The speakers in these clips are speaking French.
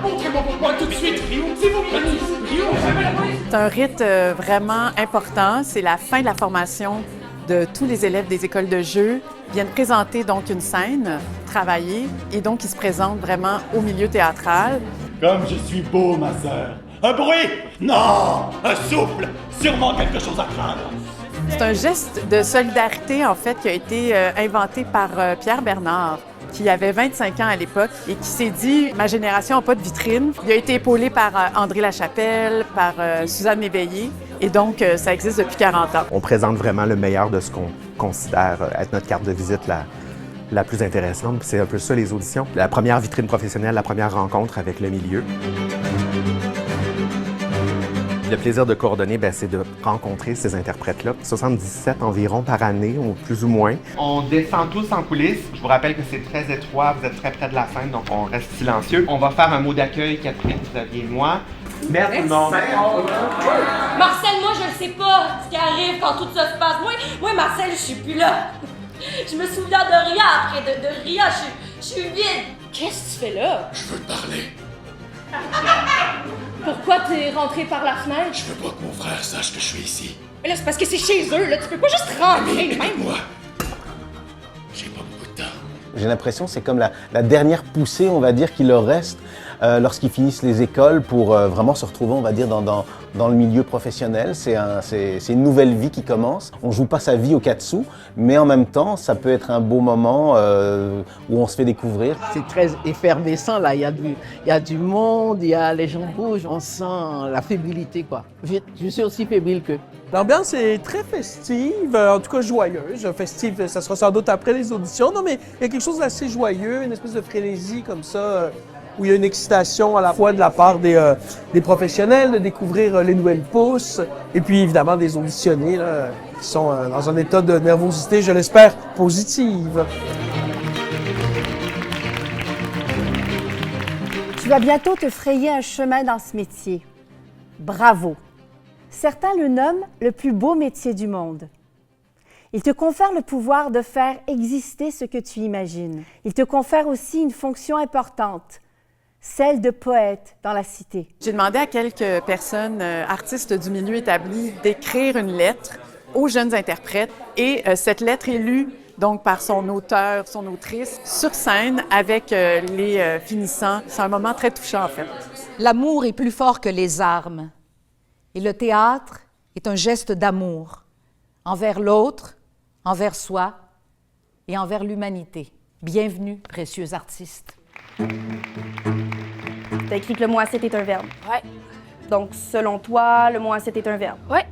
Montrez-moi pourquoi tout de suite, Rio. C'est vous, Granny. Rio, jamais la police. C'est un rite vraiment important. C'est la fin de la formation de tous les élèves des écoles de jeu. Ils viennent présenter donc une scène, travailler, et donc ils se présentent vraiment au milieu théâtral. Comme je suis beau, ma sœur. Un bruit? Non! Un souffle? Sûrement quelque chose à craindre. C'est un geste de solidarité, en fait, qui a été inventé par Pierre Bernard, qui avait 25 ans à l'époque et qui s'est dit « Ma génération n'a pas de vitrine ». Il a été épaulé par André Lachapelle, par Suzanne Méveillé, et donc ça existe depuis 40 ans. On présente vraiment le meilleur de ce qu'on considère être notre carte de visite la plus intéressante. C'est un peu ça, les auditions. La première vitrine professionnelle, la première rencontre avec le milieu. Le plaisir de coordonner, c'est de rencontrer ces interprètes-là. 77 environ par année, ou plus ou moins. On descend tous en coulisses. Je vous rappelle que c'est très étroit, vous êtes très près de la scène, donc on reste silencieux. On va faire un mot d'accueil, Catherine, Xavier et moi. Merci tout le monde. Marcel, moi, je ne sais pas ce qui arrive quand tout ça se passe. Moi, Marcel, je suis plus là. Je me souviens de rien après, de rien. Je suis vide. Qu'est-ce que tu fais là? Je veux te parler. Pourquoi t'es rentré par la fenêtre? Je veux pas que mon frère sache que je suis ici. Mais là, c'est parce que c'est chez eux, là. Tu peux pas juste rentrer, même. Moi, j'ai pas beaucoup de temps. J'ai l'impression que c'est comme la dernière poussée, on va dire, qui leur reste lorsqu'ils finissent les écoles pour vraiment se retrouver, on va dire, dans le milieu professionnel. C'est une nouvelle vie qui commence. On joue pas sa vie au 4 sous, mais en même temps, ça peut être un beau moment où on se fait découvrir. C'est très effervescent, là. Il y a du monde, les gens bougent, on sent la fébrilité, quoi. Je suis aussi fébrile qu'eux. L'ambiance est très festive, en tout cas joyeuse. Festive, ça sera sans doute après les auditions. Non, mais il y a quelque chose d'assez joyeux, une espèce de frénésie comme ça, où il y a une excitation à la fois de la part des professionnels de découvrir les nouvelles pousses, et puis évidemment des auditionnés là, qui sont dans un état de nervosité, je l'espère, positive. Tu vas bientôt te frayer un chemin dans ce métier. Bravo! Certains le nomment le plus beau métier du monde. Il te confère le pouvoir de faire exister ce que tu imagines. Il te confère aussi une fonction importante, celle de poète dans la cité. J'ai demandé à quelques personnes, artistes du milieu établi, d'écrire une lettre aux jeunes interprètes, et cette lettre est lue donc par son auteur, son autrice, sur scène avec les finissants. C'est un moment très touchant, en fait. L'amour est plus fort que les armes. Et le théâtre est un geste d'amour envers l'autre, envers soi et envers l'humanité. Bienvenue, précieux artistes. T'as écrit que le mot assiette est un verbe. Ouais. Donc, selon toi, le mot assiette est un verbe. Ouais.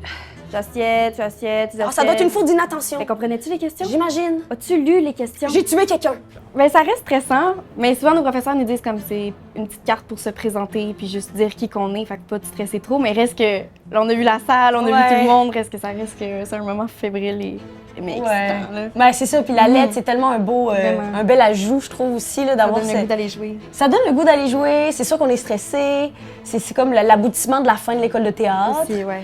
Tu assiettes, tu assiettes. Ça doit être une faute d'inattention. Mais comprenais-tu les questions? J'imagine. As-tu lu les questions? J'ai tué quelqu'un. Ben, ça reste stressant, mais souvent nos professeurs nous disent comme c'est une petite carte pour se présenter puis juste dire qui qu'on est, fait que pas te stresser trop, mais reste que là on a vu la salle, on a vu tout le monde, reste que c'est un moment fébrile mais excitant. Là. Ben c'est ça, puis la lettre c'est tellement un bel ajout je trouve aussi là d'avoir ça donne le goût d'aller jouer. Ça donne le goût d'aller jouer, c'est sûr qu'on est stressé, c'est comme l'aboutissement de la fin de l'école de théâtre. Aussi, ouais.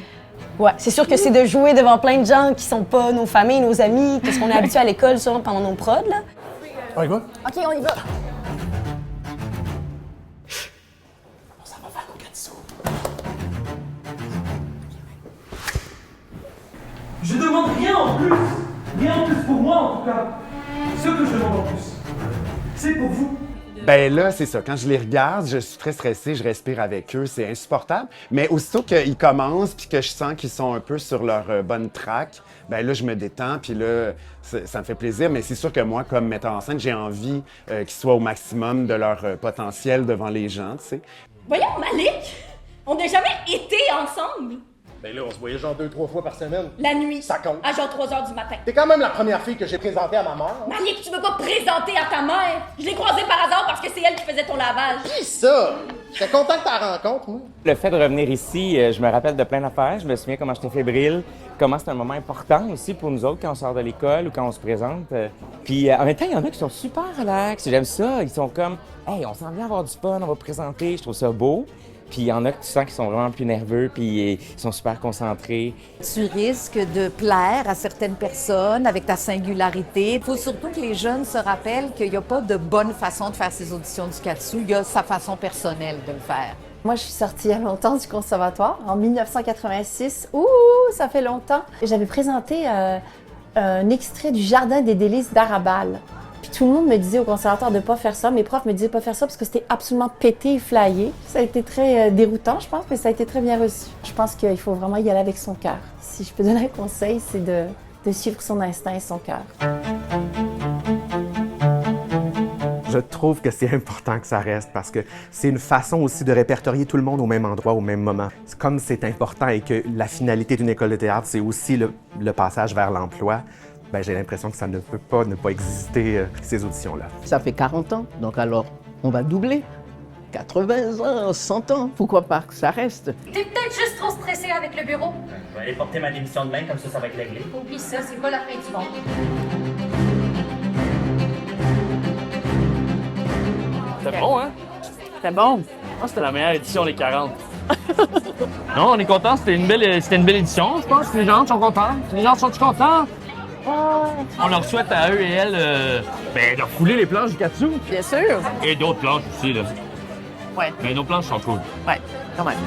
Ouais, c'est sûr que c'est de jouer devant plein de gens qui sont pas nos familles, nos amis, parce qu'on est habitué à l'école souvent pendant nos prods là. On y va? OK, on y va. Ça va faire au 4 sous. Je demande rien en plus. Rien en plus pour moi, en tout cas. Ce que je demande en plus, c'est pour vous. Ben là, c'est ça. Quand je les regarde, je suis très stressée, je respire avec eux, c'est insupportable. Mais aussitôt qu'ils commencent puis que je sens qu'ils sont un peu sur leur bonne track, ben là, je me détends puis là, ça me fait plaisir. Mais c'est sûr que moi, comme metteur en scène, j'ai envie qu'ils soient au maximum de leur potentiel devant les gens, tu sais. Voyons, Malik, on n'a jamais été ensemble. Ben là, on se voyait genre 2-3 fois par semaine. La nuit. Ça compte. À genre 3 h du matin. T'es quand même la première fille que j'ai présentée à ma mère. Hein? Malik, tu veux pas présenter à ta mère? Je l'ai croisée par hasard parce que c'est elle qui faisait ton lavage. Puis ça! J'étais content de ta rencontre, moi. Le fait de revenir ici, je me rappelle de plein d'affaires. Je me souviens comment j'étais fébrile, comment c'est un moment important aussi pour nous autres quand on sort de l'école ou quand on se présente. Puis en même temps, il y en a qui sont super relax. J'aime ça. Ils sont comme, hey, on s'en vient avoir du fun, on va présenter. Je trouve ça beau. Puis il y en a que tu sens qu'ils sont vraiment plus nerveux, puis ils sont super concentrés. Tu risques de plaire à certaines personnes avec ta singularité. Il faut surtout que les jeunes se rappellent qu'il n'y a pas de bonne façon de faire ces auditions du Katsu. Il y a sa façon personnelle de le faire. Moi, je suis sortie il y a longtemps du conservatoire, en 1986. Ouh, ça fait longtemps. J'avais présenté un extrait du Jardin des délices d'Arabal. Puis tout le monde me disait au conservatoire de ne pas faire ça. Mes profs me disaient de ne pas faire ça parce que c'était absolument pété et flyé. Ça a été très déroutant, je pense, mais ça a été très bien reçu. Je pense qu'il faut vraiment y aller avec son cœur. Si je peux donner un conseil, c'est de suivre son instinct et son cœur. Je trouve que c'est important que ça reste parce que c'est une façon aussi de répertorier tout le monde au même endroit, au même moment. Comme c'est important et que la finalité d'une école de théâtre, c'est aussi le passage vers l'emploi, ben, j'ai l'impression que ça ne peut pas ne pas exister, ces auditions-là. Ça fait 40 ans, donc alors on va doubler. 80 ans, 100 ans, pourquoi pas que ça reste? T'es peut-être juste trop stressé avec le bureau. Je vais aller porter ma démission demain, comme ça va être réglé. Oublie ça, c'est pas la fin du monde. C'était bon, hein? C'était bon. Je pense que c'était la meilleure édition des 40. Non, on est content, c'était une belle édition, je pense. Les gens sont contents. Les gens sont contents. On leur souhaite à eux et elles de refouler les planches du Katsu. Bien sûr. Et d'autres planches aussi, là. Ouais. Mais nos planches sont cool. Ouais, quand même.